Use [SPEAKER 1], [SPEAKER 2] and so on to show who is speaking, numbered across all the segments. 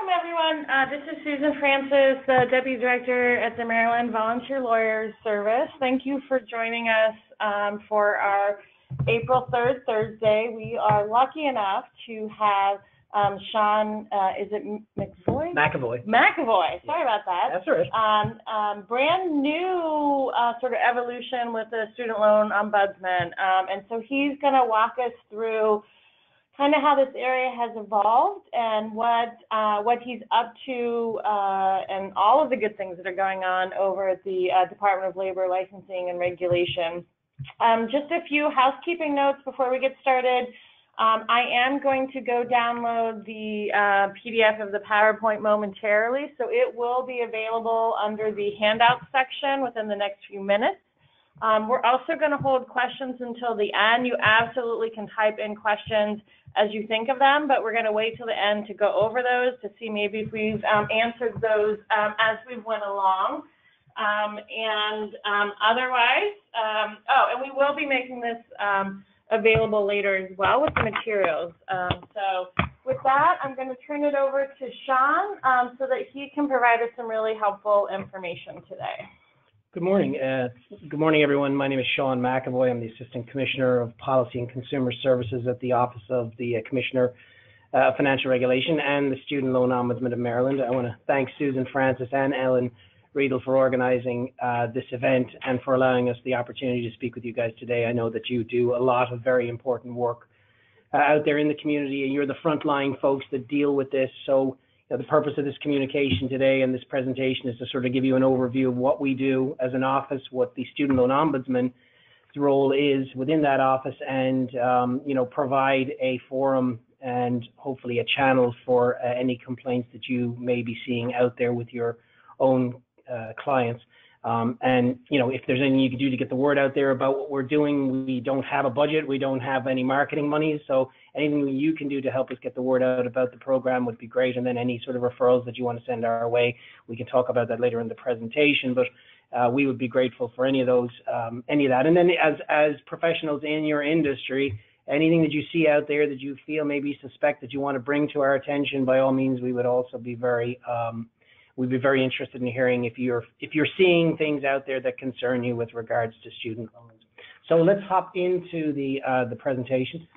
[SPEAKER 1] Welcome, everyone. This is Susan Francis, the Deputy Director at the Maryland Volunteer Lawyers Service. Thank you for joining us for our April 3rd, Thursday. We are lucky enough to have Sean, is it McVoy?
[SPEAKER 2] McAvoy.
[SPEAKER 1] Sorry about that.
[SPEAKER 2] That's all right.
[SPEAKER 1] Brand new sort of evolution with the Student Loan Ombudsman. And so he's going to walk us through kind of how this area has evolved and what he's up to and all of the good things that are going on over at the Department of Labor Licensing and Regulation. Just a few housekeeping notes before we get started. I am going to go download the PDF of the PowerPoint momentarily, so it will be available under the handout section within the next few minutes. We're also going to hold questions until the end. You absolutely can type in questions as you think of them, but we're going to wait till the end to go over those to see maybe if we've answered those as we went along. Otherwise, and we will be making this available later as well with the materials. So with that, I'm going to turn it over to Sean so that he can provide us some really helpful information today.
[SPEAKER 2] Good morning. Good morning, everyone. My name is Sean McAvoy. I'm the Assistant Commissioner of Policy and Consumer Services at the Office of the Commissioner of Financial Regulation and the Student Loan Ombudsman of Maryland. I want to thank Susan Francis and Ellen Riedel for organizing this event and for allowing us the opportunity to speak with you guys today. I know that you do a lot of very important work out there in the community, and you're the frontline folks that deal with this. So the purpose of this communication today and this presentation is to sort of give you an overview of what we do as an office, what the Student Loan Ombudsman's role is within that office, and provide a forum and hopefully a channel for any complaints that you may be seeing out there with your own clients. If there's anything you can do to get the word out there about what we're doing, we don't have a budget, we don't have any marketing money, so anything you can do to help us get the word out about the program would be great. And then any sort of referrals that you want to send our way, we can talk about that later in the presentation, but we would be grateful for any of those, any of that. And then as professionals in your industry, anything that you see out there that you feel maybe suspect that you want to bring to our attention, by all means, we would also be we'd be very interested in hearing if you're seeing things out there that concern you with regards to student loans. So let's hop into the presentation.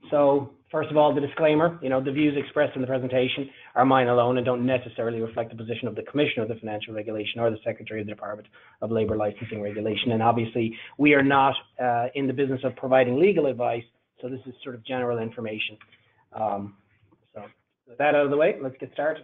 [SPEAKER 2] So first of all, the disclaimer, the views expressed in the presentation are mine alone and don't necessarily reflect the position of the Commissioner of the Financial Regulation or the Secretary of the Department of Labor Licensing Regulation. And obviously, we are not in the business of providing legal advice, so this is sort of general information. So with that out of the way, let's get started.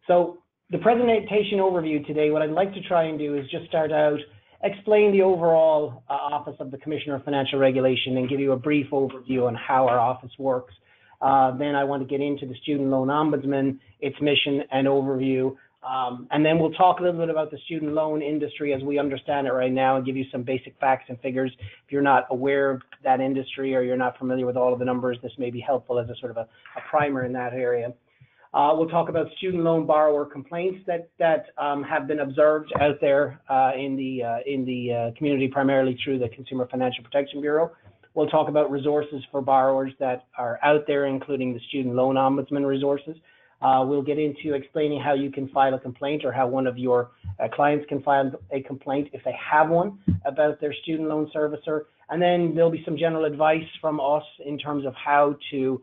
[SPEAKER 2] So the presentation overview today, what I'd like to try and do is just start out, explain the overall Office of the Commissioner of Financial Regulation and give you a brief overview on how our office works. Then I want to get into the Student Loan Ombudsman, its mission and overview. And then we'll talk a little bit about the student loan industry as we understand it right now and give you some basic facts and figures. If you're not aware of that industry or you're not familiar with all of the numbers, this may be helpful as a sort of a primer in that area. We'll talk about student loan borrower complaints that have been observed out there in the community, primarily through the Consumer Financial Protection Bureau. We'll talk about resources for borrowers that are out there, including the Student Loan Ombudsman resources. We'll get into explaining how you can file a complaint or how one of your clients can file a complaint if they have one about their student loan servicer. And then there'll be some general advice from us in terms of how to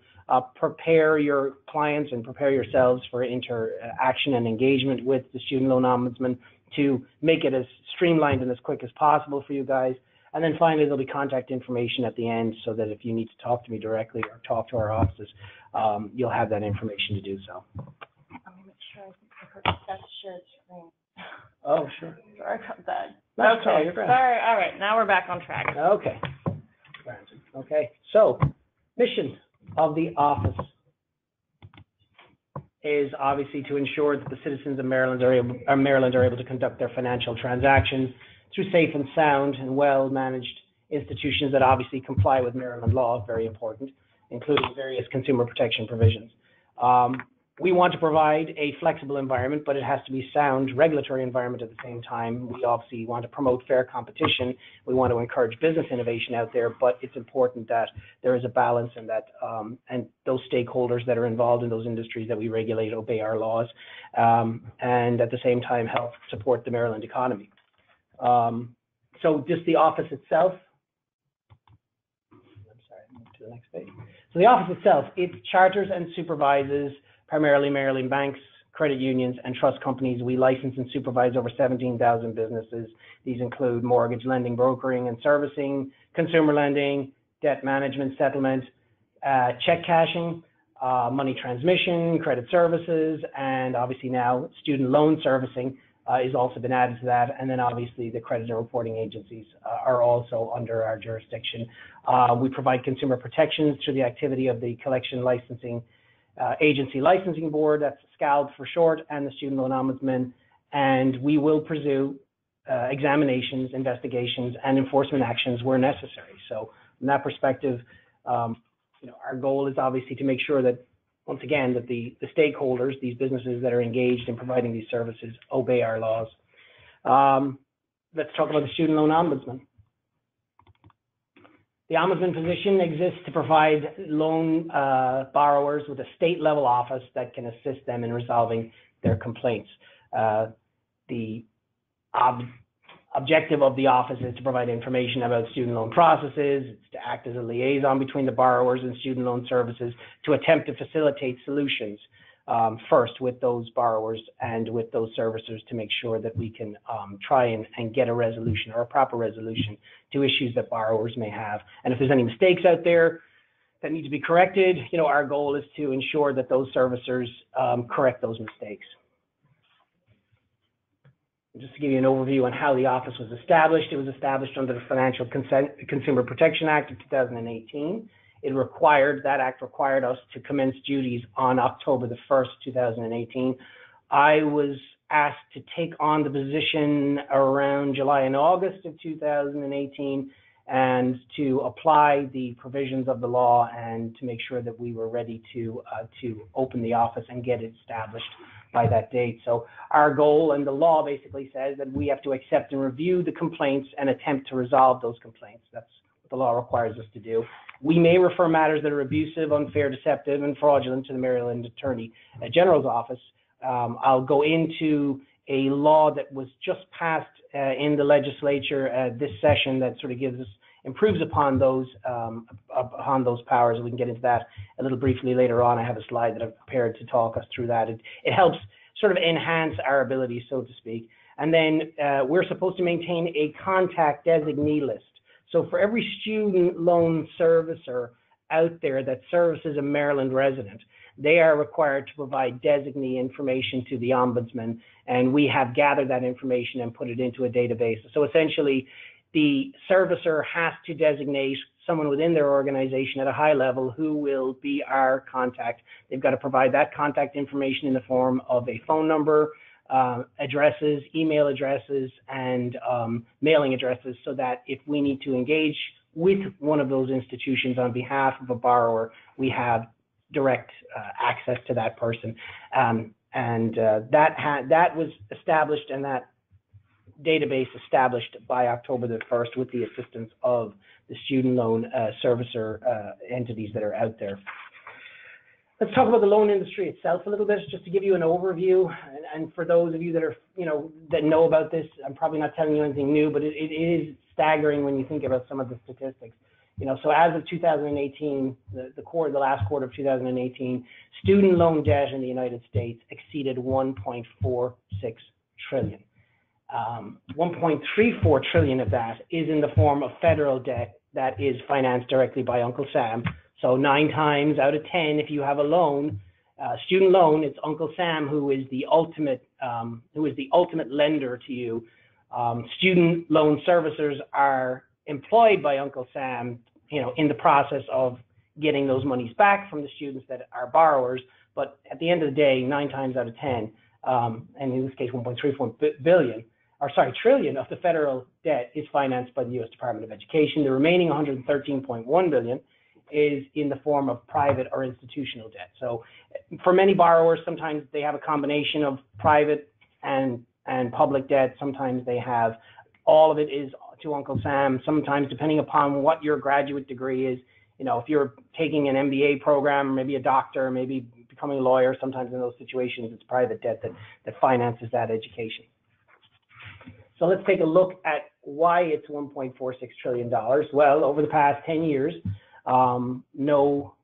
[SPEAKER 2] prepare your clients and prepare yourselves for interaction and engagement with the Student Loan Ombudsman to make it as streamlined and as quick as possible for you guys. And then finally, there'll be contact information at the end so that if you need to talk to me directly or talk to our offices, you'll have that information to do so.
[SPEAKER 1] Let me make sure I heard that shared screen.
[SPEAKER 2] Oh, sure.
[SPEAKER 1] Sorry about that.
[SPEAKER 2] That's
[SPEAKER 1] okay.
[SPEAKER 2] You're great.
[SPEAKER 1] Sorry. All right. Now we're back on track.
[SPEAKER 2] Okay. Okay. So, mission of the office is obviously to ensure that the citizens of Maryland are able to conduct their financial transactions through safe and sound and well-managed institutions that obviously comply with Maryland law, very important, including various consumer protection provisions. We want to provide a flexible environment, but it has to be sound regulatory environment at the same time. We obviously want to promote fair competition. We want to encourage business innovation out there, but it's important that there is a balance and that and those stakeholders that are involved in those industries that we regulate obey our laws, and at the same time help support the Maryland economy. So just the office itself. I'm sorry, move to the next page. So the office itself, it charters and supervises primarily Maryland banks, credit unions, and trust companies. We license and supervise over 17,000 businesses. These include mortgage lending, brokering, and servicing, consumer lending, debt management, settlement, check cashing, money transmission, credit services, and obviously now student loan servicing is also been added to that. And then obviously the credit and reporting agencies are also under our jurisdiction. We provide consumer protections through the activity of the Collection Licensing Agency Licensing Board, that's SCALB for short, and the Student Loan Ombudsman, and we will pursue examinations, investigations, and enforcement actions where necessary. So from that perspective, our goal is obviously to make sure that, once again, that the stakeholders, these businesses that are engaged in providing these services, obey our laws. Let's talk about the Student Loan Ombudsman. The Ombudsman position exists to provide loan borrowers with a state-level office that can assist them in resolving their complaints. The objective of the office is to provide information about student loan processes. It's to act as a liaison between the borrowers and student loan services to attempt to facilitate solutions first with those borrowers and with those servicers to make sure that we can try and get a resolution or a proper resolution to issues that borrowers may have. And if there's any mistakes out there that need to be corrected, our goal is to ensure that those servicers correct those mistakes. Just to give you an overview on how the office was established, it was established under the Financial Consumer Protection Act of 2018. That act required us to commence duties on October the 1st, 2018. I was asked to take on the position around July and August of 2018 and to apply the provisions of the law and to make sure that we were ready to open the office and get it established by that date. So our goal, and the law basically says that we have to accept and review the complaints and attempt to resolve those complaints. That's what the law requires us to do. We may refer matters that are abusive, unfair, deceptive, and fraudulent to the Maryland Attorney General's office. I'll go into a law that was just passed in the legislature this session that sort of improves upon those powers. We can get into that a little briefly later on. I have a slide that I've prepared to talk us through that. It helps sort of enhance our ability, so to speak. And then we're supposed to maintain a contact designee list. So for every student loan servicer out there that services a Maryland resident, they are required to provide designee information to the Ombudsman, and we have gathered that information and put it into a database. So essentially, the servicer has to designate someone within their organization at a high level who will be our contact. They've got to provide that contact information in the form of a phone number, addresses, email addresses, and mailing addresses, so that if we need to engage with one of those institutions on behalf of a borrower, we have direct access to that person. That was established, and that database established by October the 1st with the assistance of the student loan servicer entities that are out there. Let's talk about the loan industry itself a little bit, just to give you an overview. And for those of you that are, that know about this, I'm probably not telling you anything new, but it is staggering when you think about some of the statistics. So as of 2018, the last quarter of 2018, student loan debt in the United States exceeded 1.46 trillion. 1.34 trillion of that is in the form of federal debt that is financed directly by Uncle Sam. So 9 times out of 10, if you have a loan, student loan, it's Uncle Sam who is the ultimate lender to you. Student loan servicers are employed by Uncle Sam, in the process of getting those monies back from the students that are borrowers. But at the end of the day, 9 times out of 10, and in this case, 1.34 trillion of the federal debt is financed by the U.S. Department of Education. The remaining 113.1 billion is in the form of private or institutional debt. So for many borrowers, sometimes they have a combination of private and public debt. Sometimes they have all of it is to Uncle Sam. Sometimes, depending upon what your graduate degree is, you know, if you're taking an MBA program, maybe a doctor, maybe becoming a lawyer, sometimes in those situations, it's private debt that finances that education. So let's take a look at why it's $1.46 trillion. Well, over the past 10 years, no real,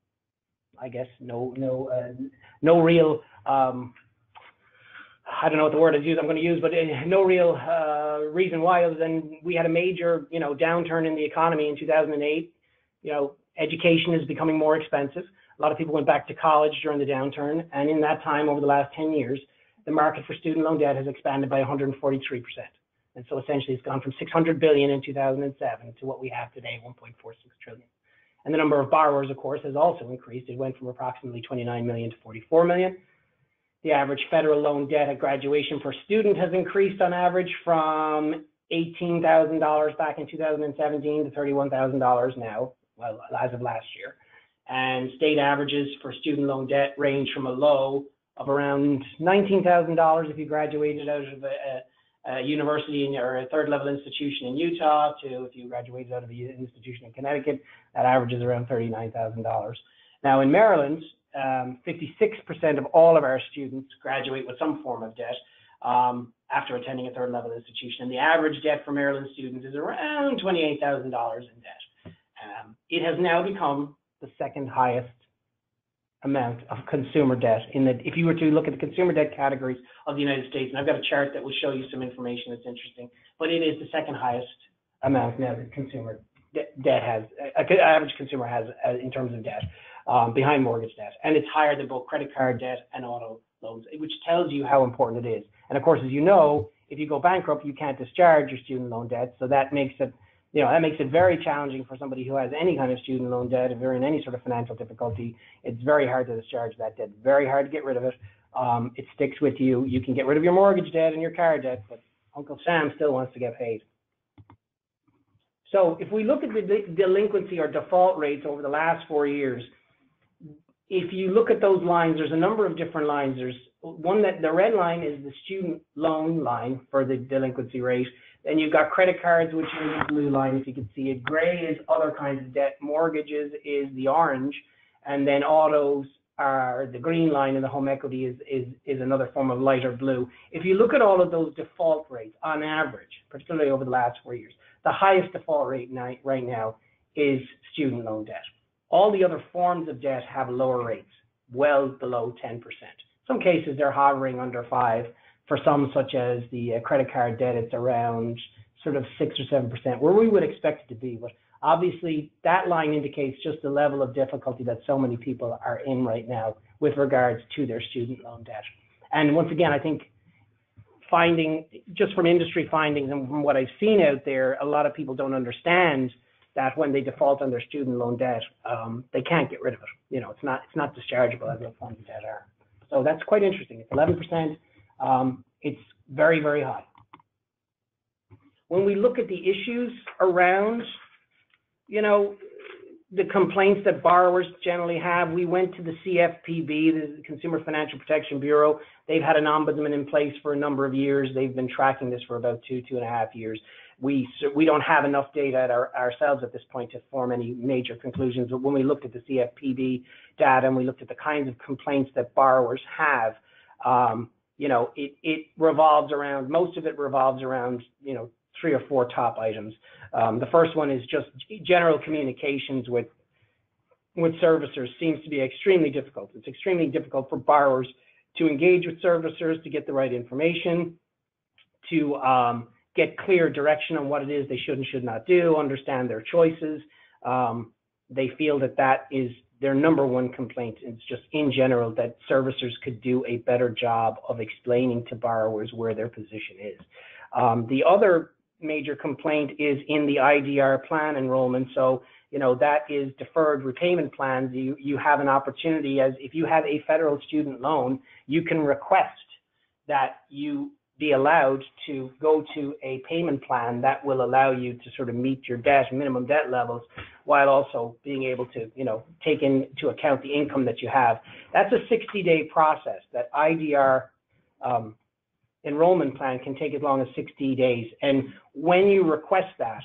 [SPEAKER 2] I don't know what the word I'm going to use, but no real reason why, other than we had a major, you know, downturn in the economy in 2008. You know, education is becoming more expensive. A lot of people went back to college during the downturn, and in that time, over the last 10 years, the market for student loan debt has expanded by 143%. And so essentially, it's gone from 600 billion in 2007 to what we have today, 1.46 trillion. And the number of borrowers, of course, has also increased. It went from approximately 29 million to 44 million. The average federal loan debt at graduation per student has increased on average from $18,000 back in 2017 to $31,000 now, well, as of last year. And state averages for student loan debt range from a low of around $19,000 if you graduated out of a university or a third level institution in Utah to if you graduated out of an institution in Connecticut, that averages around $39,000. Now in Maryland, 56% of all of our students graduate with some form of debt after attending a third level institution. And the average debt for Maryland students is around $28,000 in debt. It has now become the second highest amount of consumer debt if you were to look at the consumer debt categories of the United States, and I've got a chart that will show you some information that's interesting, but it is the second highest amount now that consumer debt has, average consumer has in terms of debt, behind mortgage debt. And it's higher than both credit card debt and auto loans, which tells you how important it is. And of course, as you know, if you go bankrupt, you can't discharge your student loan debt. So that makes it, you know, that makes it very challenging for somebody who has any kind of student loan debt. If they're in any sort of financial difficulty, it's very hard to discharge that debt, very hard to get rid of it. It sticks with you. You can get rid of your mortgage debt and your car debt, but Uncle Sam still wants to get paid. So if we look at the delinquency or default rates over the last 4 years, if you look at those lines, there's a number of different lines. There's one that the red line is the student loan line for the delinquency rate. Then you've got credit cards, which is the blue line, if you can see it. Gray is other kinds of debt. Mortgages is the orange. And then autos are the green line, and the home equity is another form of lighter blue. If you look at all of those default rates on average, particularly over the last 4 years, the highest default rate right now is student loan debt. All the other forms of debt have lower rates, well below 10%. Some cases they're hovering under 5%. For some, such as the credit card debt, it's around sort of 6 or 7%, where we would expect it to be. But obviously, that line indicates just the level of difficulty that so many people are in right now with regards to their student loan debt. And once again, I think just from industry findings and from what I've seen out there, a lot of people don't understand that when they default on their student loan debt, they can't get rid of it. You know, it's not dischargeable as other forms of debt are. So that's quite interesting. It's 11%. It's very, very high. When we look at the issues around, you know, the complaints that borrowers generally have, we went to the CFPB, the Consumer Financial Protection Bureau. They've had an ombudsman in place for a number of years. They've been tracking this for about 2.5 years. We don't have enough data ourselves at this point to form any major conclusions. But when we looked at the CFPB data and we looked at the kinds of complaints that borrowers have, you know, it revolves around, most of it revolves around, you know, 3 or 4 top items. The first one is just general communications with servicers seems to be extremely difficult. It's extremely difficult for borrowers to engage with servicers, to get the right information, to get clear direction on what it is they should and should not do, understand their choices. They feel that is their number one complaint. It's just in general that servicers could do a better job of explaining to borrowers where their position is. The other major complaint is in the IDR plan enrollment. So, you know, that is deferred repayment plans. You have an opportunity, as if you have a federal student loan, you can request that you be allowed to go to a payment plan that will allow you to sort of meet your minimum debt levels while also being able to, take into account the income that you have. That's a 60-day process. That IDR enrollment plan can take as long as 60 days. And when you request that,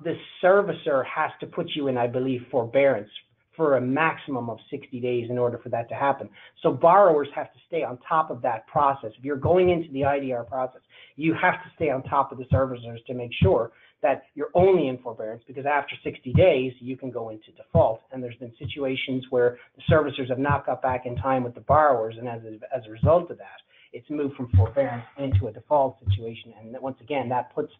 [SPEAKER 2] the servicer has to put you in, I believe, forbearance for a maximum of 60 days in order for that to happen. So borrowers have to stay on top of that process. If you're going into the IDR process, you have to stay on top of the servicers to make sure that you're only in forbearance, because after 60 days, you can go into default. And there's been situations where the servicers have not got back in time with the borrowers, and as a result of that, it's moved from forbearance into a default situation. And once again, that puts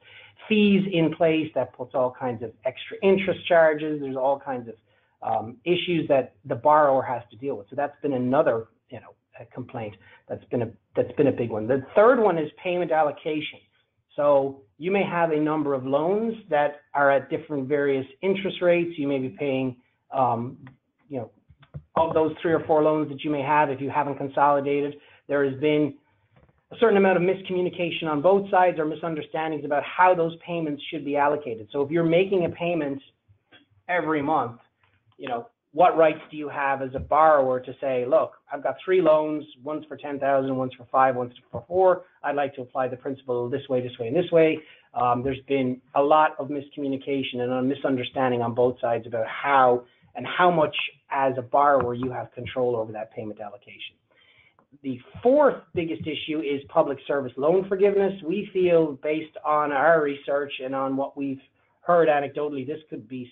[SPEAKER 2] fees in place, that puts all kinds of extra interest charges, there's all kinds of issues that the borrower has to deal with. So that's been another, a complaint that's been a big one. The third one is payment allocation. So you may have a number of loans that are at different various interest rates. You may be paying, of those 3 or 4 loans that you may have, if you haven't consolidated, there has been a certain amount of miscommunication on both sides, or misunderstandings about how those payments should be allocated. So if you're making a payment every month, what rights do you have as a borrower to say, look, I've got 3 loans, one's for 10,000, one's for 5, one's for 4. I'd like to apply the principal this way, and this way. There's been a lot of miscommunication and a misunderstanding on both sides about how and how much as a borrower you have control over that payment allocation. The fourth biggest issue is public service loan forgiveness. We feel, based on our research and on what we've heard anecdotally, this could be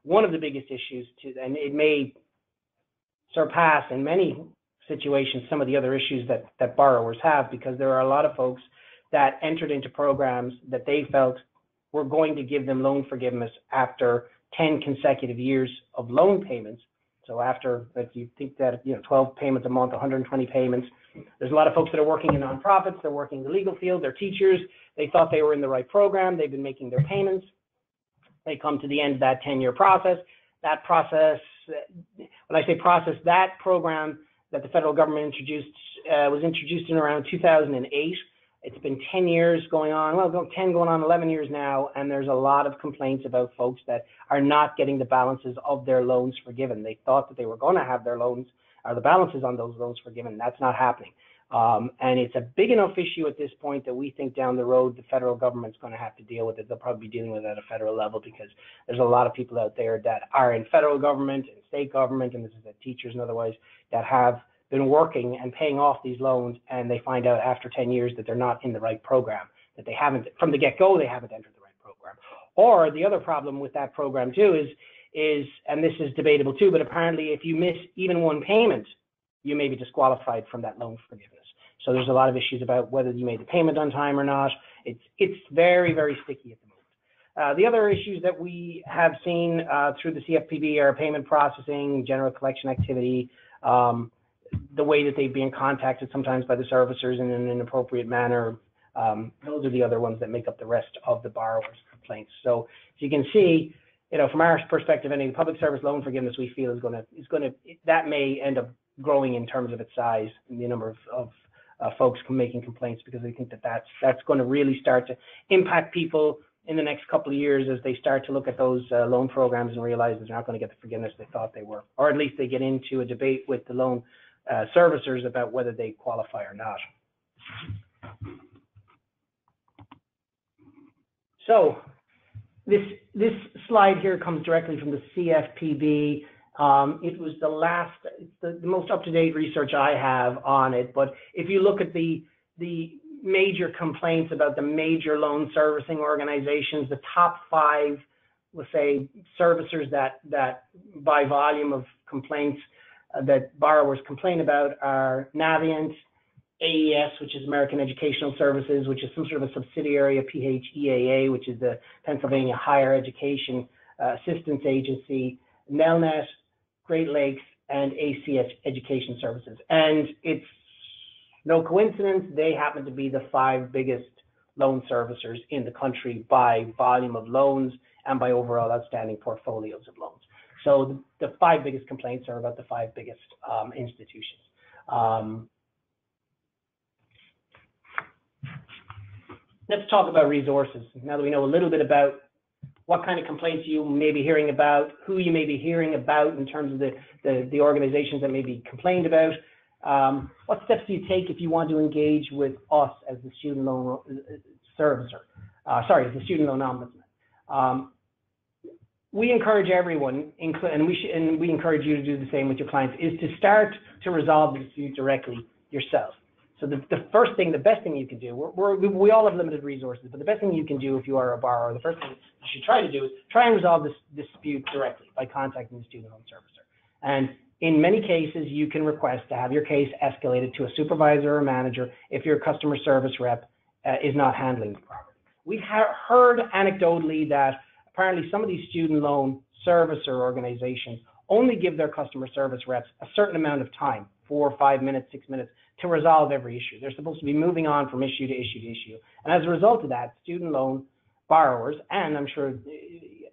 [SPEAKER 2] one of the biggest issues, and it may surpass in many situations some of the other issues that borrowers have, because there are a lot of folks that entered into programs that they felt were going to give them loan forgiveness after 10 consecutive years of loan payments. So after, if you think that, 12 payments a month, 120 payments, there's a lot of folks that are working in nonprofits, they're working in the legal field, they're teachers, they thought they were in the right program, they've been making their payments. They come to the end of that 10-year process. That process, when I say process, that program that the federal government introduced was introduced in around 2008. It's been 10 years going on, 10 going on 11 years now, and there's a lot of complaints about folks that are not getting the balances of their loans forgiven. They thought that they were going to have their loans, or the balances on those loans forgiven. That's not happening. And it's a big enough issue at this point that we think down the road the federal government's going to have to deal with it. They'll probably be dealing with it at a federal level, because there's a lot of people out there that are in federal government and state government, and this is teachers and otherwise, that have been working and paying off these loans, and they find out after 10 years that they're not in the right program, that they haven't, from the get-go, they haven't entered the right program. Or the other problem with that program too is, and this is debatable too, but apparently if you miss even one payment, you may be disqualified from that loan forgiveness. So there's a lot of issues about whether you made the payment on time or not. It's very, very sticky at the moment. The other issues that we have seen through the CFPB are payment processing, general collection activity, the way that they've been contacted sometimes by the servicers in an inappropriate manner. Those are the other ones that make up the rest of the borrower's complaints. So as you can see, from our perspective, any public service loan forgiveness we feel is going to that may end up growing in terms of its size and the number of folks making complaints, because they think that that's going to really start to impact people in the next couple of years as they start to look at those loan programs and realize they're not going to get the forgiveness they thought they were, or at least they get into a debate with the loan servicers about whether they qualify or not. So this slide here comes directly from the CFPB. It was the most up-to-date research I have on it. But if you look at the major complaints about the major loan servicing organizations, the top 5, let's say, servicers that by volume of complaints that borrowers complain about are Navient, AES, which is American Educational Services, which is some sort of a subsidiary of PHEAA, which is the Pennsylvania Higher Education Assistance Agency, Nelnet, Great Lakes, and ACS Education Services. And it's no coincidence, they happen to be the 5 biggest loan servicers in the country by volume of loans and by overall outstanding portfolios of loans. So the 5 biggest complaints are about the 5 biggest institutions. Let's talk about resources. Now that we know a little bit about what kind of complaints you may be hearing about, who you may be hearing about in terms of the organizations that may be complained about. What steps do you take if you want to engage with us as the student loan servicer? The student loan ombudsman. We encourage everyone, and we encourage you to do the same with your clients, is to start to resolve the dispute directly yourself. So the best thing you can do, we all have limited resources, but the best thing you can do if you are a borrower, the first thing you should try to do is try and resolve this dispute directly by contacting the student loan servicer. And in many cases, you can request to have your case escalated to a supervisor or manager if your customer service rep is not handling it properly. We've heard anecdotally that apparently some of these student loan servicer organizations only give their customer service reps a certain amount of time, 4 or 5 minutes, 6 minutes, to resolve every issue. They're supposed to be moving on from issue to issue to issue. And as a result of that, student loan borrowers, and I'm sure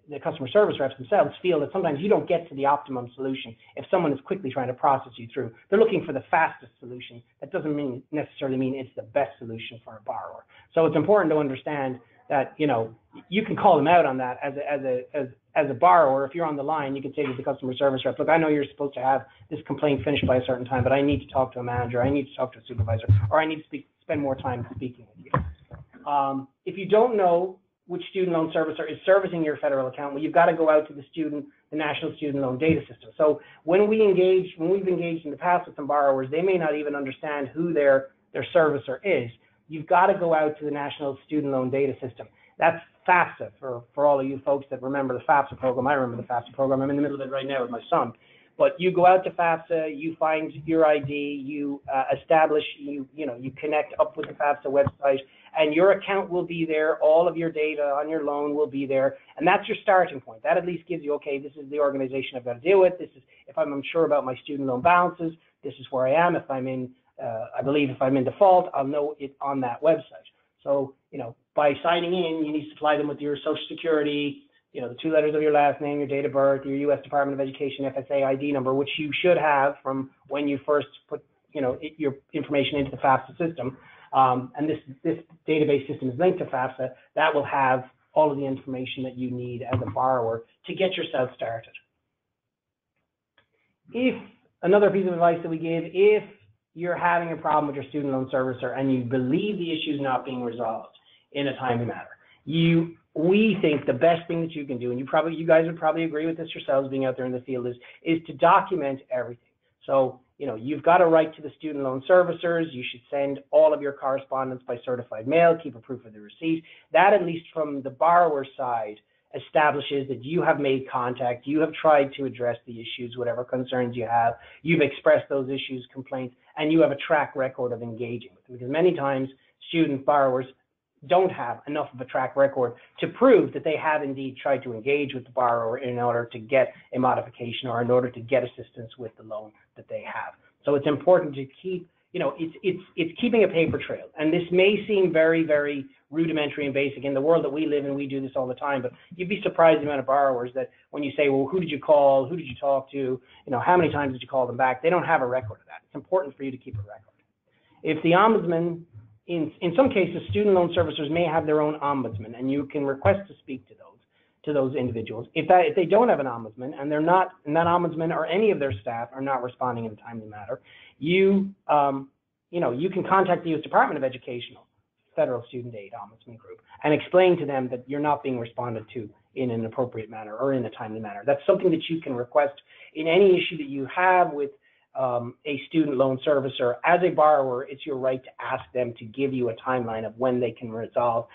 [SPEAKER 2] the customer service reps themselves, feel that sometimes you don't get to the optimum solution if someone is quickly trying to process you through. They're looking for the fastest solution. That doesn't necessarily mean it's the best solution for a borrower. So it's important to understand that, you know, you can call them out on that as a borrower. If you're on the line, you can say to the customer service rep, look, I know you're supposed to have this complaint finished by a certain time, but I need to talk to a manager, I need to talk to a supervisor, or I need to spend more time speaking with you. If you don't know which student loan servicer is servicing your federal account, well, you've got to go out to the National Student Loan Data System. So when we've engaged in the past with some borrowers, they may not even understand who their servicer is. You've got to go out to the National Student Loan Data System. That's FAFSA for all of you folks that remember the FAFSA program. I remember the FAFSA program. I'm in the middle of it right now with my son. But you go out to FAFSA, you find your ID, you establish, you connect up with the FAFSA website, and your account will be there. All of your data on your loan will be there, and that's your starting point. That at least gives you, okay, this is the organization I've got to deal with. This is if I'm unsure about my student loan balances. This is where I am. If I'm in, I believe if I'm in default, I'll know it on that website. So, by signing in, you need to supply them with your Social Security, the 2 letters of your last name, your date of birth, your U.S. Department of Education FSA ID number, which you should have from when you first put, your information into the FAFSA system. And this database system is linked to FAFSA. That will have all of the information that you need as a borrower to get yourself started. Another piece of advice that we give, if you're having a problem with your student loan servicer and you believe the issue is not being resolved in a timely manner, we think the best thing that you can do, and you guys would probably agree with this yourselves being out there in the field, is to document everything. So, you've got to write to the student loan servicers. You should send all of your correspondence by certified mail, keep a proof of the receipt. That, at least from the borrower side, establishes that you have made contact, you have tried to address the issues, whatever concerns you have, you've expressed those issues, complaints, and you have a track record of engaging with them. Because many times student borrowers don't have enough of a track record to prove that they have indeed tried to engage with the borrower in order to get a modification or in order to get assistance with the loan that they have. So it's important to keep, it's keeping a paper trail. And this may seem very, very rudimentary and basic. In the world that we live in, we do this all the time, but you'd be surprised the amount of borrowers that when you say, well, who did you call? Who did you talk to? How many times did you call them back? They don't have a record of that. It's important for you to keep a record. If the ombudsman, in some cases, student loan servicers may have their own ombudsman, and you can request to speak to those individuals. If they don't have an ombudsman, and and that ombudsman or any of their staff are not responding in a timely manner, you can contact the U.S. Department of Education Federal Student Aid Ombudsman Group and explain to them that you're not being responded to in an appropriate manner or in a timely manner. That's something that you can request in any issue that you have with a student loan servicer. As a borrower, it's your right to ask them to give you a timeline of when they can resolve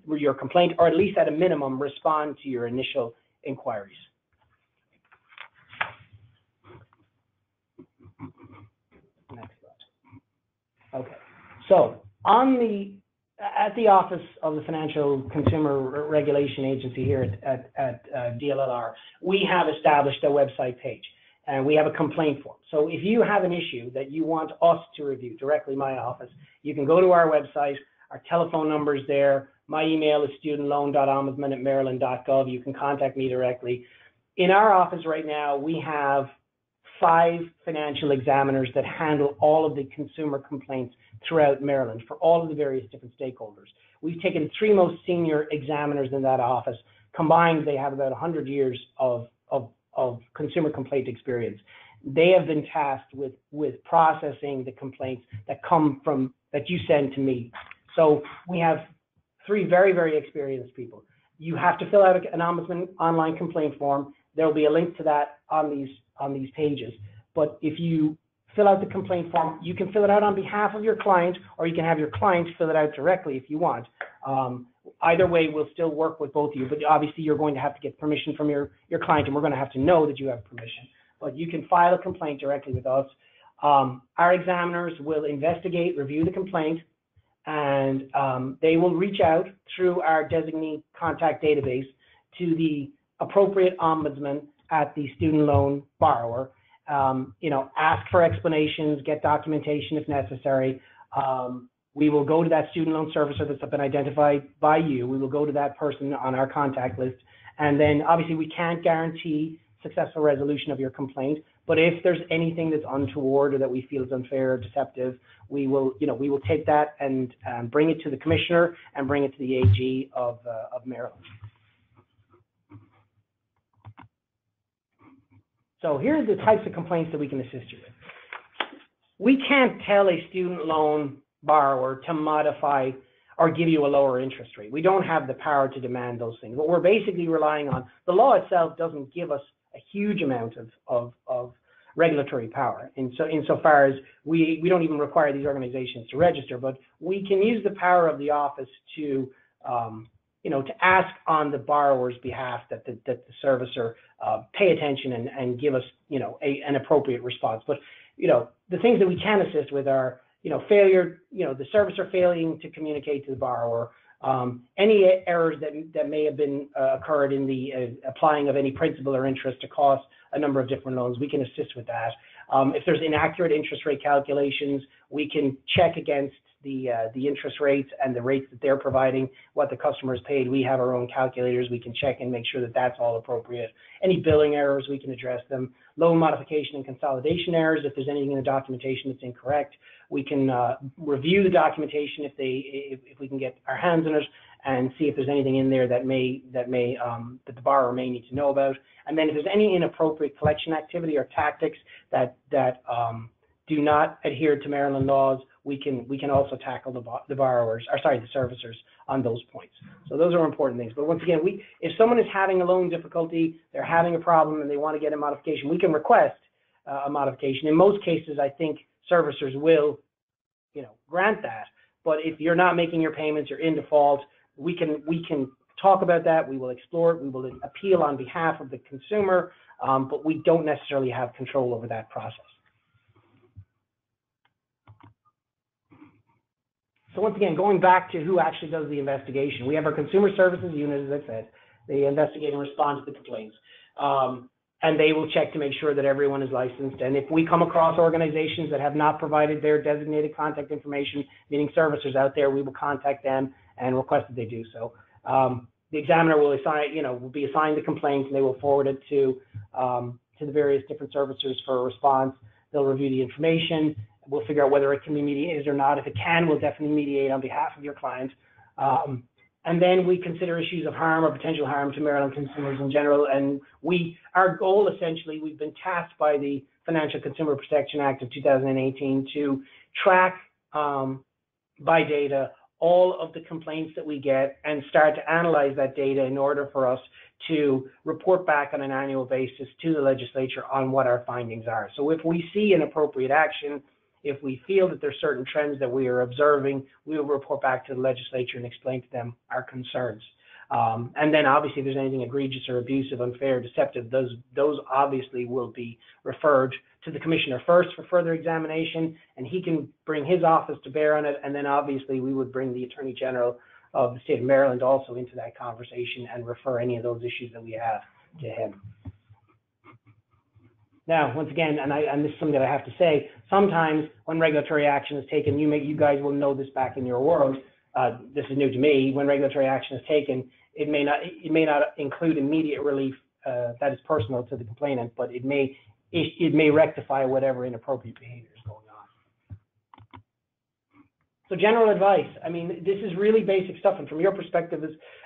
[SPEAKER 2] your complaint, or at least at a minimum respond to your initial inquiries. Next slide. Okay, so at the Office of the Financial Consumer Regulation Agency here at DLLR, we have established a website page. And we have a complaint form. So if you have an issue that you want us to review directly, my office, you can go to our website. Our telephone number is there. My email is studentloan.ombudsman@maryland.gov. You can contact me directly. In our office right now, we have 5 financial examiners that handle all of the consumer complaints throughout Maryland for all of the various different stakeholders. We've taken 3 most senior examiners in that office, Combined, they have about 100 years of consumer complaint experience. They have been tasked with processing the complaints that come from, that you send to me. So we have 3 very, very experienced people. You have to fill out an Ombudsman online complaint form. There'll be a link to that on these pages. But if you fill out the complaint form, you can fill it out on behalf of your client, or you can have your client fill it out directly if you want. Either way, we'll still work with both of you, but obviously you're going to have to get permission from your client, and we're going to have to know that you have permission. But you can file a complaint directly with us. Our examiners will investigate, review the complaint, and they will reach out through our designee contact database to the appropriate ombudsman at the student loan borrower. Ask for explanations, get documentation if necessary. We will go to that student loan servicer that's been identified by you. We will go to that person on our contact list. And then obviously we can't guarantee successful resolution of your complaint, but if there's anything that's untoward or that we feel is unfair or deceptive, we will take that and bring it to the commissioner and bring it to the AG of Maryland. So here are the types of complaints that we can assist you with. We can't tell a student loan borrower to modify or give you a lower interest rate. We don't have the power to demand those things. What we're basically relying on, the law itself doesn't give us a huge amount of regulatory power. Insofar as we don't even require these organizations to register, but we can use the power of the office to ask on the borrower's behalf that the servicer pay attention and give us, an appropriate response. But, the things that we can assist with are, failure, the servicer failing to communicate to the borrower, any errors that may have been occurred in the applying of any principal or interest across a number of different loans, we can assist with that. If there's inaccurate interest rate calculations, we can check against the interest rates and the rates that they're providing, what the customer has paid. We have our own calculators. We can check and make sure that that's all appropriate. Any billing errors, we can address them. Loan modification and consolidation errors, if there's anything in the documentation that's incorrect, we can review the documentation if we can get our hands on it and see if there's anything in there that the borrower may need to know about. And then if there's any inappropriate collection activity or tactics that do not adhere to Maryland laws, we can also tackle the servicers on those points. So those are important things. But once again, if someone is having a loan difficulty, they're having a problem and they want to get a modification, we can request a modification. In most cases, I think servicers will, grant that. But if you're not making your payments, you're in default, we can talk about that. We will explore it. We will appeal on behalf of the consumer, but we don't necessarily have control over that process. So once again, going back to who actually does the investigation, we have our consumer services unit, as I said. They investigate and respond to the complaints. And they will check to make sure that everyone is licensed. And if we come across organizations that have not provided their designated contact information, meaning servicers out there, we will contact them and request that they do so. The examiner will be assigned the complaint, and they will forward it to the various different servicers for a response. They'll review the information. We'll figure out whether it can be mediated or not. If it can, we'll definitely mediate on behalf of your client. And then we consider issues of harm or potential harm to Maryland consumers in general. And our goal, essentially, we've been tasked by the Financial Consumer Protection Act of 2018 to track by data all of the complaints that we get and start to analyze that data in order for us to report back on an annual basis to the legislature on what our findings are. So if we see an appropriate action, if we feel that there's certain trends that we are observing, we will report back to the legislature and explain to them our concerns. And then obviously if there's anything egregious or abusive, unfair, deceptive, those obviously will be referred to the commissioner first for further examination, and he can bring his office to bear on it. And then obviously we would bring the Attorney General of the state of Maryland also into that conversation and refer any of those issues that we have to him. Now, once again, and this is something that I have to say, sometimes when regulatory action is taken, you guys will know this back in your world. This is new to me. When regulatory action is taken, it may not include immediate relief that is personal to the complainant, but it may rectify whatever inappropriate behavior is going on. So general advice, I mean, this is really basic stuff, and from your perspective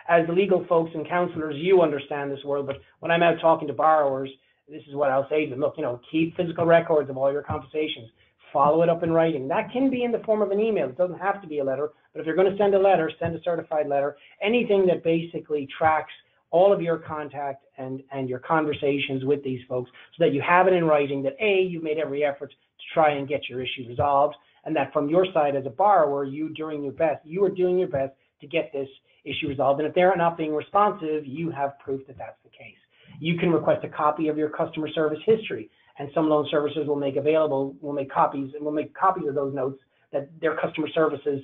[SPEAKER 2] as legal folks and counselors, you understand this world, but when I'm out talking to borrowers, this is what I'll say to them. Look, keep physical records of all your conversations. Follow it up in writing. That can be in the form of an email. It doesn't have to be a letter, but if you're going to send a letter, send a certified letter. Anything that basically tracks all of your contact and your conversations with these folks so that you have it in writing that A, you've made every effort to try and get your issue resolved, and that from your side as a borrower, you are doing your best to get this issue resolved. And if they're not being responsive, you have proof that that's the case. You can request a copy of your customer service history, and some loan servicers will make copies of those notes that their customer services,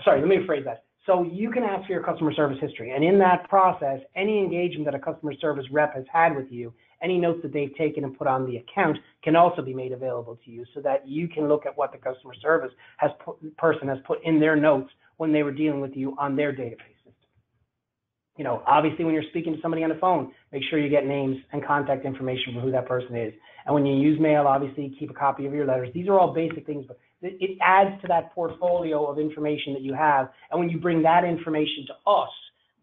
[SPEAKER 2] sorry, let me rephrase that. So you can ask for your customer service history, and in that process, any engagement that a customer service rep has had with you, any notes that they've taken and put on the account can also be made available to you so that you can look at what the customer service person has put in their notes when they were dealing with you on their database system. Obviously when you're speaking to somebody on the phone, make sure you get names and contact information for who that person is. And when you use mail, obviously keep a copy of your letters. These are all basic things, but it adds to that portfolio of information that you have. And when you bring that information to us,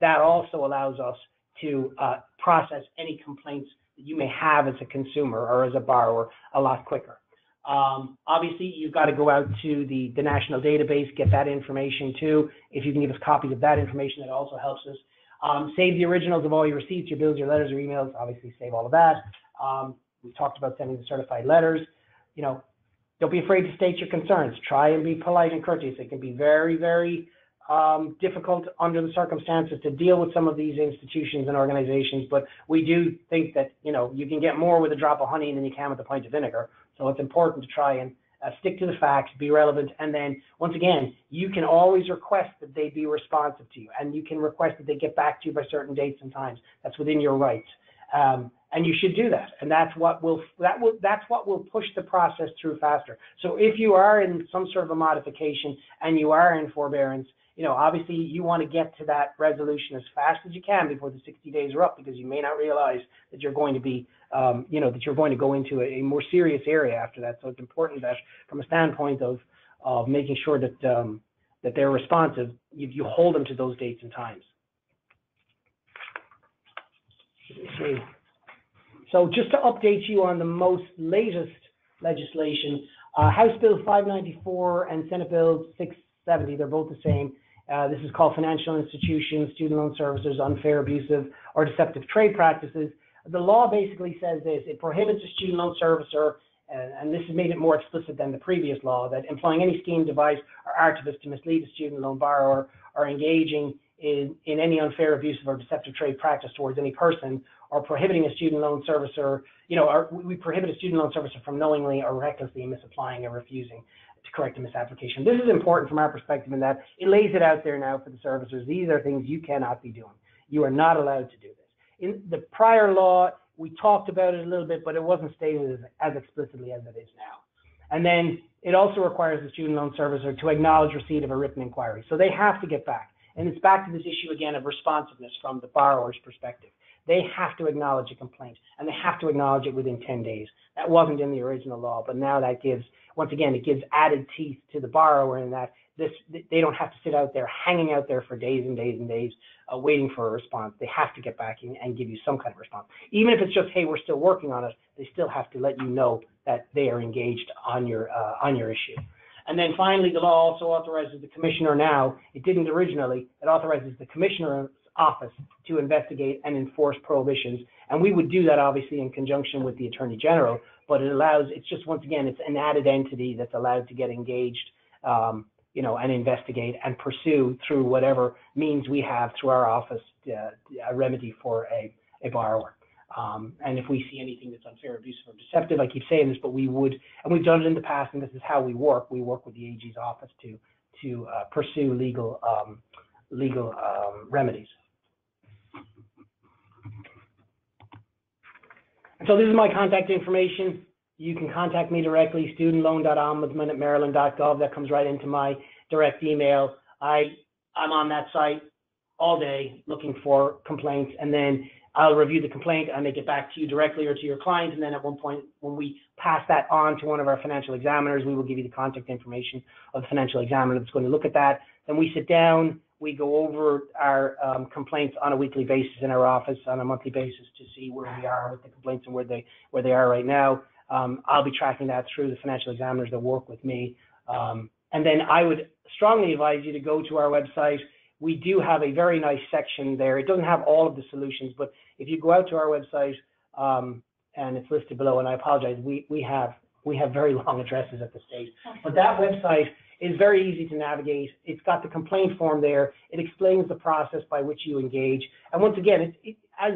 [SPEAKER 2] that also allows us to process any complaints that you may have as a consumer or as a borrower a lot quicker. Obviously, you've got to go out to the national database, get that information too. If you can give us copies of that information, that also helps us. Save the originals of all your receipts, your bills, your letters, your emails. Obviously, save all of that. We talked about sending the certified letters. Don't be afraid to state your concerns. Try and be polite and courteous. It can be very, very difficult under the circumstances to deal with some of these institutions and organizations, but we do think that you can get more with a drop of honey than you can with a pint of vinegar. So it's important to try and stick to the facts, be relevant, and then once again, you can always request that they be responsive to you, and you can request that they get back to you by certain dates and times. That's within your rights, and you should do that. And that's what will push the process through faster. So if you are in some sort of a modification and you are in forbearance, obviously you want to get to that resolution as fast as you can before the 60 days are up, because you may not realize that you're going to be, that you're going to go into a more serious area after that. So it's important that from a standpoint of making sure that that they're responsive, you hold them to those dates and times. Let me see. So just to update you on the most latest legislation, House Bill 594 and Senate Bill 670, they're both the same. This is called Financial Institutions, Student Loan Servicers, Unfair, Abusive, or Deceptive Trade Practices. The law basically says this: it prohibits a student loan servicer, and this has made it more explicit than the previous law, that employing any scheme, device, or artifice to mislead a student loan borrower or engaging in any unfair, abusive, or deceptive trade practice towards any person, or prohibiting a student loan servicer, we prohibit a student loan servicer from knowingly or recklessly misapplying or refusing to correct a misapplication. This is important from our perspective in that it lays it out there now for the servicers. These are things you cannot be doing. You are not allowed to do this. In the prior law, we talked about it a little bit, but it wasn't stated as explicitly as it is now. And then it also requires the student loan servicer to acknowledge receipt of a written inquiry. So they have to get back. And it's back to this issue again of responsiveness from the borrower's perspective. They have to acknowledge a complaint, and they have to acknowledge it within 10 days. That wasn't in the original law, but now that gives, once again, it gives added teeth to the borrower in that they don't have to sit out there, hanging out there for days and days and days, waiting for a response. They have to get back and give you some kind of response. Even if it's just, hey, we're still working on it, they still have to let you know that they are engaged on your issue. And then finally, the law also authorizes the commissioner now, it didn't originally, it authorizes the commissioner's office to investigate and enforce prohibitions. And we would do that obviously in conjunction with the Attorney General, but it allows, it's just, once again, it's an added entity that's allowed to get engaged, and investigate and pursue through whatever means we have through our office a remedy for a borrower. And if we see anything that's unfair, abusive, or deceptive, I keep saying this, but we would, and we've done it in the past, and this is how we work. We work with the AG's office to pursue legal remedies. And so this is my contact information. You can contact me directly, studentloan.ombudsman@maryland.gov. That comes right into my direct email. I'm on that site all day looking for complaints, and then I'll review the complaint, I make it back to you directly or to your client, and then at one point, when we pass that on to one of our financial examiners, we will give you the contact information of the financial examiner that's going to look at that. Then we sit down, we go over our complaints on a weekly basis in our office, on a monthly basis, to see where we are with the complaints and where they are right now. I'll be tracking that through the financial examiners that work with me. And then I would strongly advise you to go to our website. We do have a very nice section there. It doesn't have all of the solutions, but if you go out to our website, and it's listed below, and I apologize, we have very long addresses at the state, but that website is very easy to navigate. It's got the complaint form there. It explains the process by which you engage. And once again, as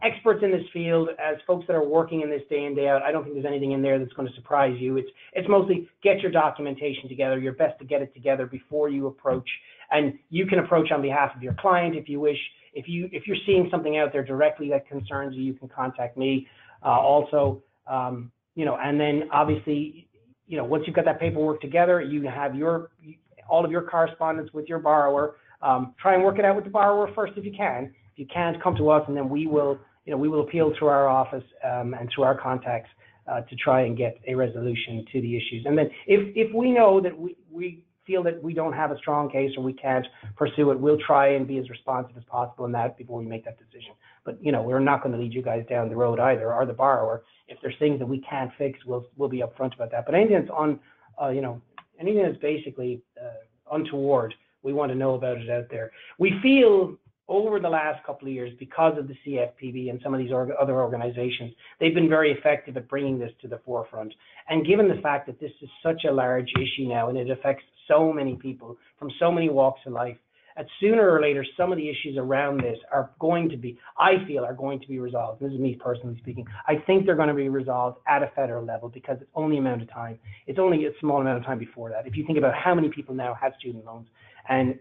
[SPEAKER 2] experts in this field, as folks that are working in this day in, day out, I don't think there's anything in there that's going to surprise you. It's mostly get your documentation together, your best to get it together before you approach. And you can approach on behalf of your client if you wish. If you're seeing something out there directly that concerns you, you can contact me. Also, and then obviously, once you've got that paperwork together, you have all of your correspondence with your borrower. Try and work it out with the borrower first if you can. If you can't, come to us, and then we will appeal through our office and through our contacts to try and get a resolution to the issues. And then if we know that we feel that we don't have a strong case or we can't pursue it, we'll try and be as responsive as possible in that before we make that decision. But we're not going to lead you guys down the road either, or the borrower. If there's things that we can't fix, we'll be upfront about that. But anything that's anything that's basically untoward, we want to know about it out there. We feel over the last couple of years, because of the CFPB and some of these other organizations, they've been very effective at bringing this to the forefront. And given the fact that this is such a large issue now, and it affects so many people from so many walks of life, that sooner or later, some of the issues around this are going to be resolved. This is me personally speaking. I think they're going to be resolved at a federal level, because it's only a amount of time. It's only a small amount of time before that. If you think about how many people now have student loans, and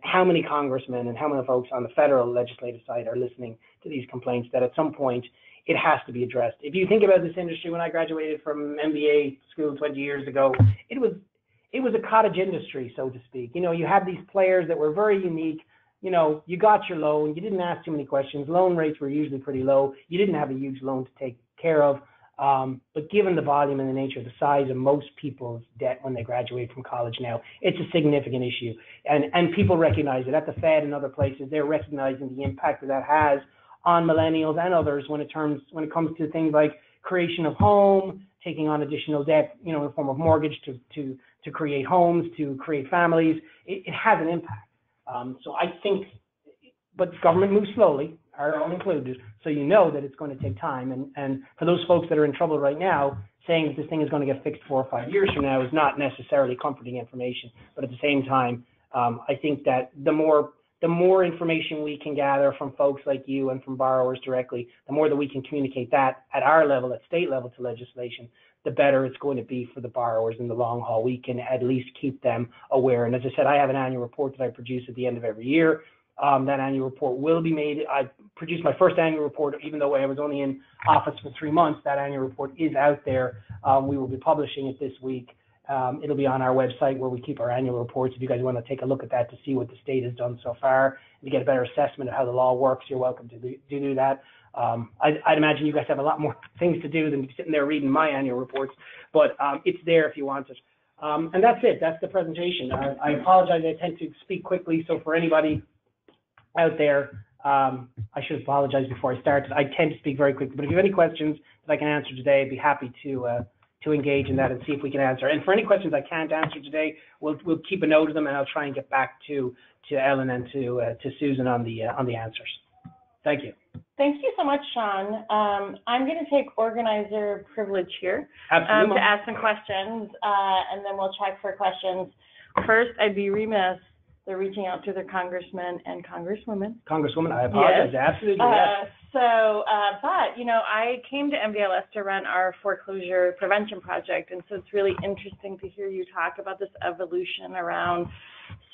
[SPEAKER 2] how many congressmen and how many folks on the federal legislative side are listening to these complaints, that at some point it has to be addressed. If you think about this industry, when I graduated from MBA school 20 years ago, it was a cottage industry, so to speak. You had these players that were very unique. You got your loan, you didn't ask too many questions. Loan rates were usually pretty low. You didn't have a huge loan to take care of. But given the volume and the nature of the size of most people's debt when they graduate from college now, it's a significant issue. And people recognize it. At the Fed and other places, they're recognizing the impact that has on millennials and others when it comes to things like creation of home, taking on additional debt, in the form of mortgage to create homes, to create families. It has an impact. So I think, but government moves slowly, our own included, so that it's going to take time. And for those folks that are in trouble right now, saying that this thing is going to get fixed 4 or 5 years from now is not necessarily comforting information. But at the same time, I think that the more information we can gather from folks like you and from borrowers directly, the more that we can communicate that at our level, at state level, to legislation, the better it's going to be for the borrowers in the long haul. We can at least keep them aware. And as I said, I have an annual report that I produce at the end of every year. That annual report will be made. I produced my first annual report, even though I was only in office for 3 months. That annual report is out there. We will be publishing it this week. It'll be on our website where we keep our annual reports. If you guys want to take a look at that to see what the state has done so far, and to get a better assessment of how the law works, you're welcome to do that. I'd imagine you guys have a lot more things to do than sitting there reading my annual reports, but it's there if you want it. And that's it. That's the presentation. I apologize. I tend to speak quickly, so for anybody out there, I should apologize before I start. I tend to speak very quickly, but if you have any questions that I can answer today, I'd be happy to engage in that and see if we can answer. And for any questions I can't answer today, we'll keep a note of them, and I'll try and get back to Ellen and to Susan on the answers. Thank you.
[SPEAKER 1] Thank you so much, Sean. I'm going to take organizer privilege here to ask some questions, and then we'll check for questions. First, I'd be remiss. They're reaching out to their congressmen and congresswomen.
[SPEAKER 2] Congresswoman, I apologize. Yes. Absolutely. Yes.
[SPEAKER 1] But I came to MVLS to run our foreclosure prevention project, and so it's really interesting to hear you talk about this evolution around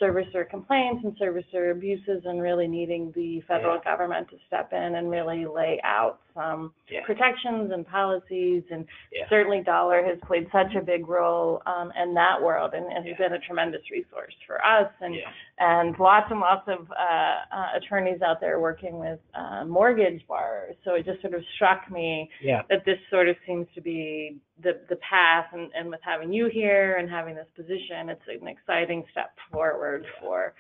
[SPEAKER 1] servicer complaints and servicer abuses, and really needing the federal government to step in and really lay out some protections and policies. And certainly Dollar has played such a big role in that world, and has been a tremendous resource for us. And and lots of attorneys out there working with mortgage borrowers. So it just sort of struck me that this sort of seems to be the path, and with having you here and having this position, it's an exciting step forward for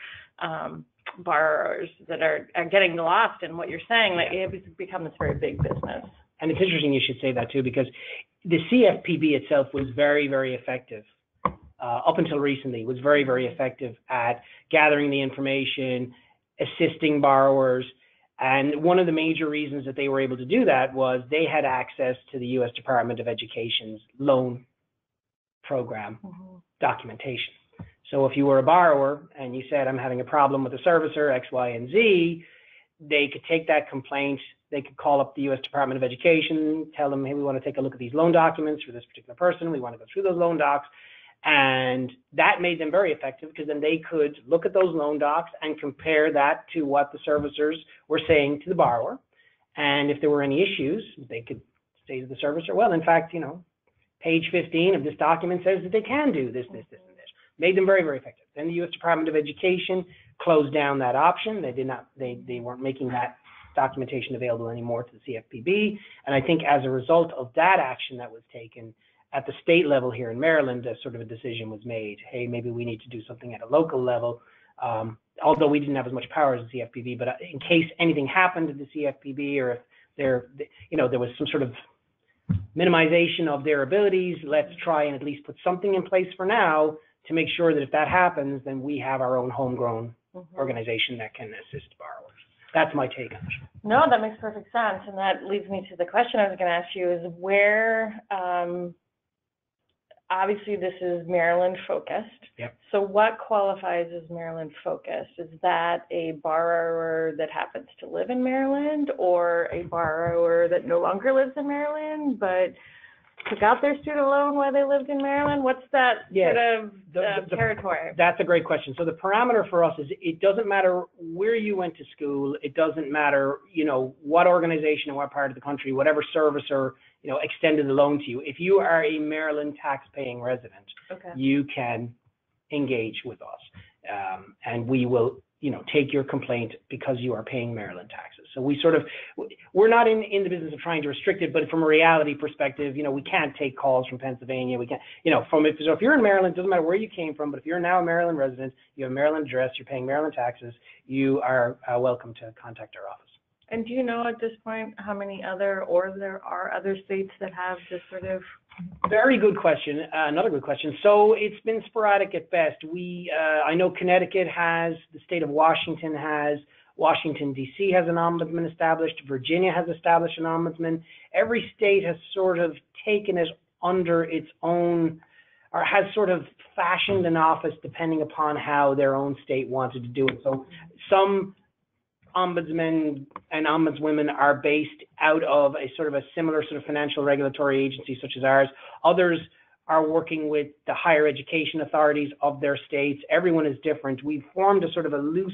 [SPEAKER 1] borrowers that are getting lost in what you're saying, that it's become this very big business.
[SPEAKER 2] And it's interesting you should say that too, because the CFPB itself was very, very effective. Up until recently, was very, very effective at gathering the information, assisting borrowers. And one of the major reasons that they were able to do that was they had access to the U.S. Department of Education's loan program documentation. So if you were a borrower and you said, I'm having a problem with the servicer, X, Y, and Z, they could take that complaint, they could call up the U.S. Department of Education, tell them, hey, we want to take a look at these loan documents for this particular person, we want to go through those loan docs. And that made them very effective, because then they could look at those loan docs and compare that to what the servicers were saying to the borrower. And if there were any issues, they could say to the servicer, well, in fact, page 15 of this document says that they can do this, this, this, and this. Made them very, very effective. Then the U.S. Department of Education closed down that option. They weren't making that documentation available anymore to the CFPB. And I think as a result of that action that was taken, at the state level here in Maryland, sort of a decision was made. Hey, maybe we need to do something at a local level. Although we didn't have as much power as the CFPB, but in case anything happened to the CFPB, or if there was some sort of minimization of their abilities, let's try and at least put something in place for now to make sure that if that happens, then we have our own homegrown organization that can assist borrowers. That's my take on it.
[SPEAKER 1] No, that makes perfect sense. And that leads me to the question I was going to ask you, is where, obviously this is Maryland focused.
[SPEAKER 2] Yep.
[SPEAKER 1] So what qualifies as Maryland focused? Is that a borrower that happens to live in Maryland, or a borrower that no longer lives in Maryland but took out their student loan while they lived in Maryland? What's that sort of territory? That's
[SPEAKER 2] a great question. So the parameter for us is, it doesn't matter where you went to school. It doesn't matter, what organization in what part of the country, whatever servicer, extended the loan to you. If you are a Maryland tax-paying resident, you can engage with us, and we will, take your complaint because you are paying Maryland taxes. So we're not in the business of trying to restrict it, but from a reality perspective, we can't take calls from Pennsylvania. We can't, so if you're in Maryland, it doesn't matter where you came from, but if you're now a Maryland resident, you have a Maryland address, you're paying Maryland taxes, you are welcome to contact our office.
[SPEAKER 1] And do you know at this point how many there are other states that have this sort of?
[SPEAKER 2] Very good question. Another good question. So it's been sporadic at best. I know Connecticut has, the state of Washington has, Washington, D.C. has an ombudsman established, Virginia has established an ombudsman. Every state has sort of taken it under its own, or has sort of fashioned an office depending upon how their own state wanted to do it. So some ombudsmen and ombudswomen are based out of a sort of a similar sort of financial regulatory agency such as ours. Others are working with the higher education authorities of their states. Everyone is different. We've formed a sort of a loose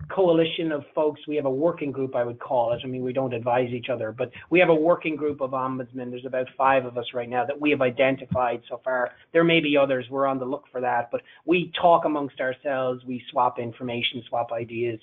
[SPEAKER 2] coalition of folks. We have a working group, I would call it. I mean, we don't advise each other, but we have a working group of ombudsmen. There's about 5 of us right now that we have identified so far. There may be others. We're on the look for that, but we talk amongst ourselves. We swap information, swap ideas.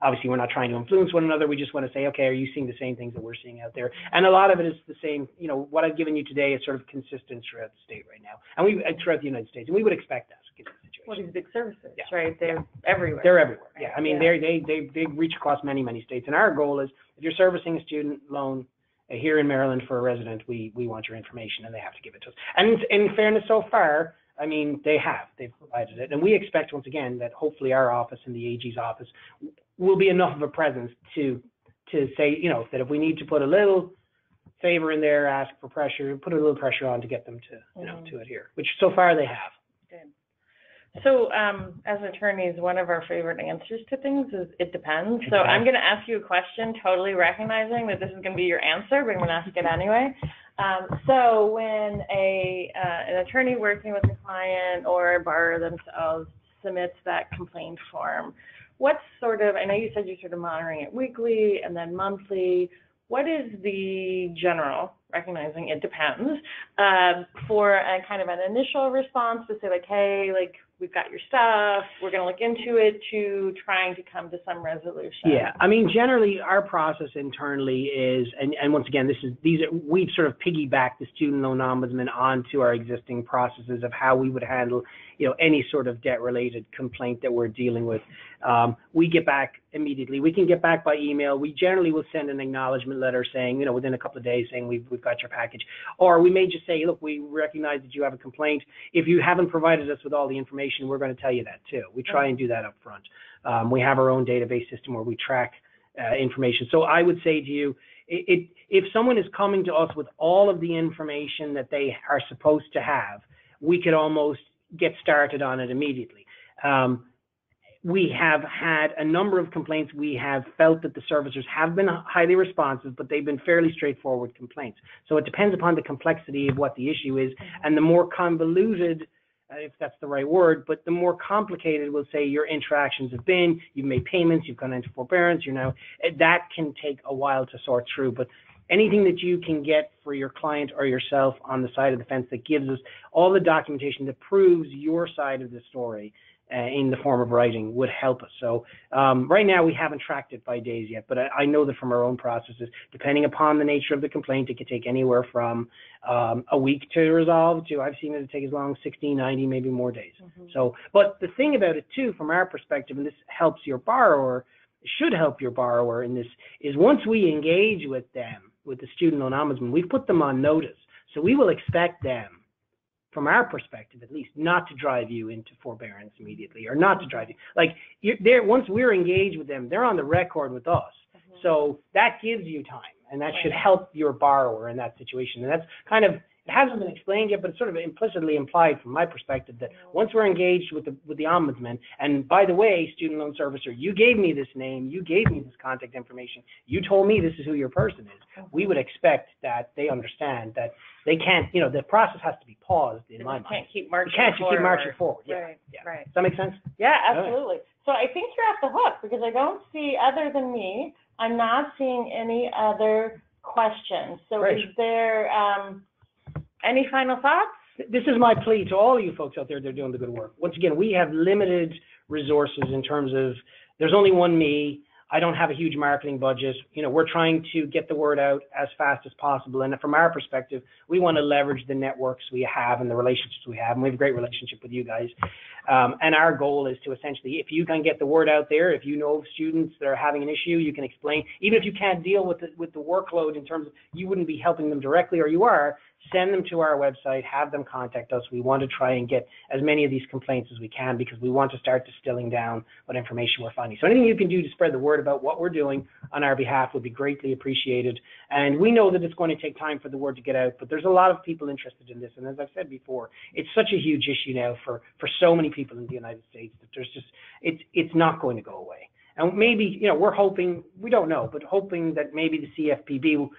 [SPEAKER 2] Obviously, we're not trying to influence one another. We just want to say, okay, are you seeing the same things that we're seeing out there? And a lot of it is the same. What I've given you today is sort of consistent throughout the state right now, and throughout the United States. And we would expect that given the situation.
[SPEAKER 1] Well, these big services, right? They're everywhere.
[SPEAKER 2] They're everywhere. Yeah. I mean, they reach across many, many states. And our goal is, if you're servicing a student loan here in Maryland for a resident, we want your information, and they have to give it to us. And in fairness, so far, I mean, they've provided it. And we expect, once again, that hopefully our office and the AG's office will be enough of a presence to say, that if we need to put a little favor in there, ask for pressure, put a little pressure on to get them to, to adhere, which so far they have.
[SPEAKER 1] Good. So as attorneys, one of our favorite answers to things is it depends. So I'm going to ask you a question, totally recognizing that this is going to be your answer, but I'm going to ask it anyway. So when an attorney working with a client or a borrower themselves submits that complaint form, what's I know you said you're sort of monitoring it weekly and then monthly. What is the general, recognizing it depends, for a kind of an initial response to say, like, hey, like, we've got your stuff, we're going to look into it, to trying to come to some resolution?
[SPEAKER 2] Yeah, I mean, generally our process internally is, and once again, we've sort of piggybacked the Student Loan Ombudsman onto our existing processes of how we would handle, any sort of debt-related complaint that we're dealing with. We get back immediately. We can get back by email. We generally will send an acknowledgement letter saying, within a couple of days, saying we've got your package. Or we may just say, look, we recognize that you have a complaint. If you haven't provided us with all the information, we're going to tell you that too. We try and do that up front. We have our own database system where we track information. So I would say to you, if someone is coming to us with all of the information that they are supposed to have, we could almost get started on it immediately. We have had a number of complaints. We have felt that the servicers have been highly responsive, but they've been fairly straightforward complaints. So it depends upon the complexity of what the issue is, and the more convoluted, if that's the right word, but the more complicated, we'll say, your interactions have been. You've made payments, you've gone into forbearance, that can take a while to sort through. But anything that you can get for your client or yourself on the side of the fence that gives us all the documentation that proves your side of the story in the form of writing would help us. So right now we haven't tracked it by days yet, but I know that from our own processes, depending upon the nature of the complaint, it could take anywhere from a week to resolve to, I've seen it take as long as 60, 90, maybe more days. So, but the thing about it too, from our perspective, and this helps your borrower, should help your borrower in this, is once we engage with them, with the Student Loan Ombudsman, we've put them on notice. So we will expect them, from our perspective at least, not to drive you into forbearance immediately, or not to drive you. Like, once we're engaged with them, they're on the record with us. So that gives you time, and that should help your borrower in that situation. And that's kind of, it hasn't been explained yet, but it's sort of implicitly implied from my perspective that once we're engaged with the ombudsman, and by the way, student loan servicer, you gave me this name, you gave me this contact information, you told me this is who your person is, we would expect that they understand that they can't, the process has to be paused in my mind.
[SPEAKER 1] You can't keep marching
[SPEAKER 2] forward. Yeah.
[SPEAKER 1] Right,
[SPEAKER 2] yeah.
[SPEAKER 1] right.
[SPEAKER 2] Does that make sense?
[SPEAKER 1] Yeah, absolutely. So I think you're off the hook, because I don't see, other than me, I'm not seeing any other questions. So
[SPEAKER 2] Great.
[SPEAKER 1] Is there any final thoughts?
[SPEAKER 2] This is my plea to all of you folks out there that are doing the good work. Once again, we have limited resources in terms of, there's only one me. I don't have a huge marketing budget. We're trying to get the word out as fast as possible. And from our perspective, we want to leverage the networks we have and the relationships we have. And we have a great relationship with you guys. And our goal is to essentially, if you can get the word out there, if you know of students that are having an issue, you can explain, even if you can't deal with the workload in terms of you wouldn't be helping them directly, or you are, send them to our website, have them contact us. We want to try and get as many of these complaints as we can, because we want to start distilling down what information we're finding. So anything you can do to spread the word about what we're doing on our behalf would be greatly appreciated. And we know that it's going to take time for the word to get out, but there's a lot of people interested in this. And as I've said before, it's such a huge issue now for so many people in the United States that there's just, it's not going to go away. And maybe, we're hoping, we don't know, but hoping that maybe the CFPB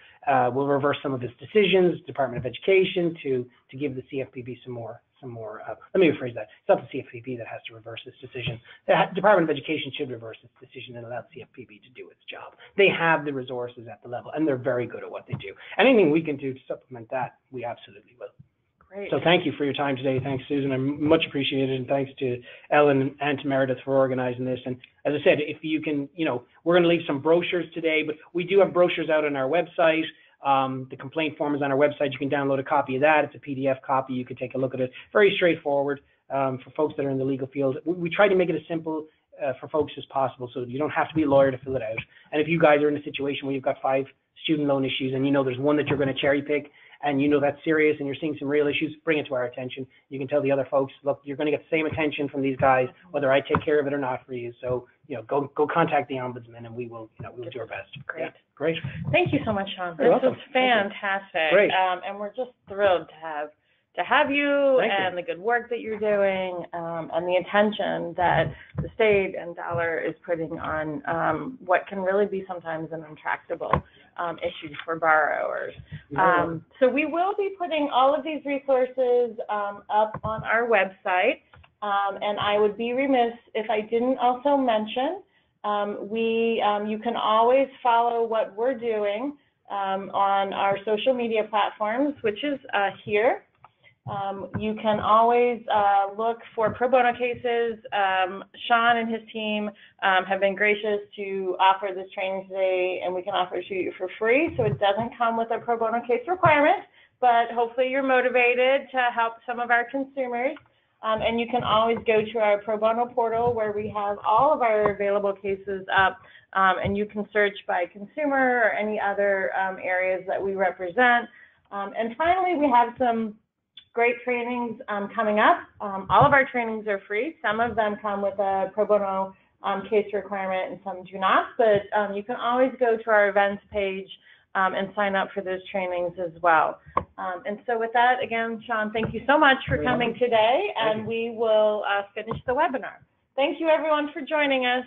[SPEAKER 2] will reverse some of its decisions, Department of Education, to give the CFPB some more, let me rephrase that. It's not the CFPB that has to reverse this decision. The Department of Education should reverse its decision and allow the CFPB to do its job. They have the resources at the level, and they're very good at what they do. Anything we can do to supplement that, we absolutely will.
[SPEAKER 1] Great.
[SPEAKER 2] So thank you for your time today. Thanks, Susan. I'm much appreciated. And thanks to Ellen and to Meredith for organizing this. And as I said, if you can, we're going to leave some brochures today, but we do have brochures out on our website. The complaint form is on our website. You can download a copy of that. It's a PDF copy. You can take a look at it. Very straightforward for folks that are in the legal field. We try to make it as simple for folks as possible, so you don't have to be a lawyer to fill it out. And if you guys are in a situation where you've got 5 student loan issues and there's one that you're going to cherry pick, and that's serious and you're seeing some real issues, bring it to our attention. You can tell the other folks, look, you're going to get the same attention from these guys, whether I take care of it or not for you. So, go contact the ombudsman, and we will, we'll do our best.
[SPEAKER 1] Great.
[SPEAKER 2] Yeah, great.
[SPEAKER 1] Thank you so much, Sean.
[SPEAKER 2] You're
[SPEAKER 1] this
[SPEAKER 2] welcome.
[SPEAKER 1] was fantastic.
[SPEAKER 2] Great.
[SPEAKER 1] And we're just thrilled to have you.
[SPEAKER 2] Thank you.
[SPEAKER 1] And the good work that you're doing, and the attention that the state and Dollar is putting on what can really be sometimes an intractable issue for borrowers. So we will be putting all of these resources up on our website, and I would be remiss if I didn't also mention you can always follow what we're doing on our social media platforms, which is here. You can always look for pro bono cases. Sean and his team have been gracious to offer this training today, and we can offer it to you for free. So it doesn't come with a pro bono case requirement, but hopefully you're motivated to help some of our consumers. And you can always go to our pro bono portal where we have all of our available cases up, and you can search by consumer or any other areas that we represent. And finally, we have some great trainings coming up. All of our trainings are free. Some of them come with a pro bono case requirement and some do not, but you can always go to our events page and sign up for those trainings as well. And so with that, again, Sean, thank you so much for coming today, and we will finish the webinar. Thank you, everyone, for joining us.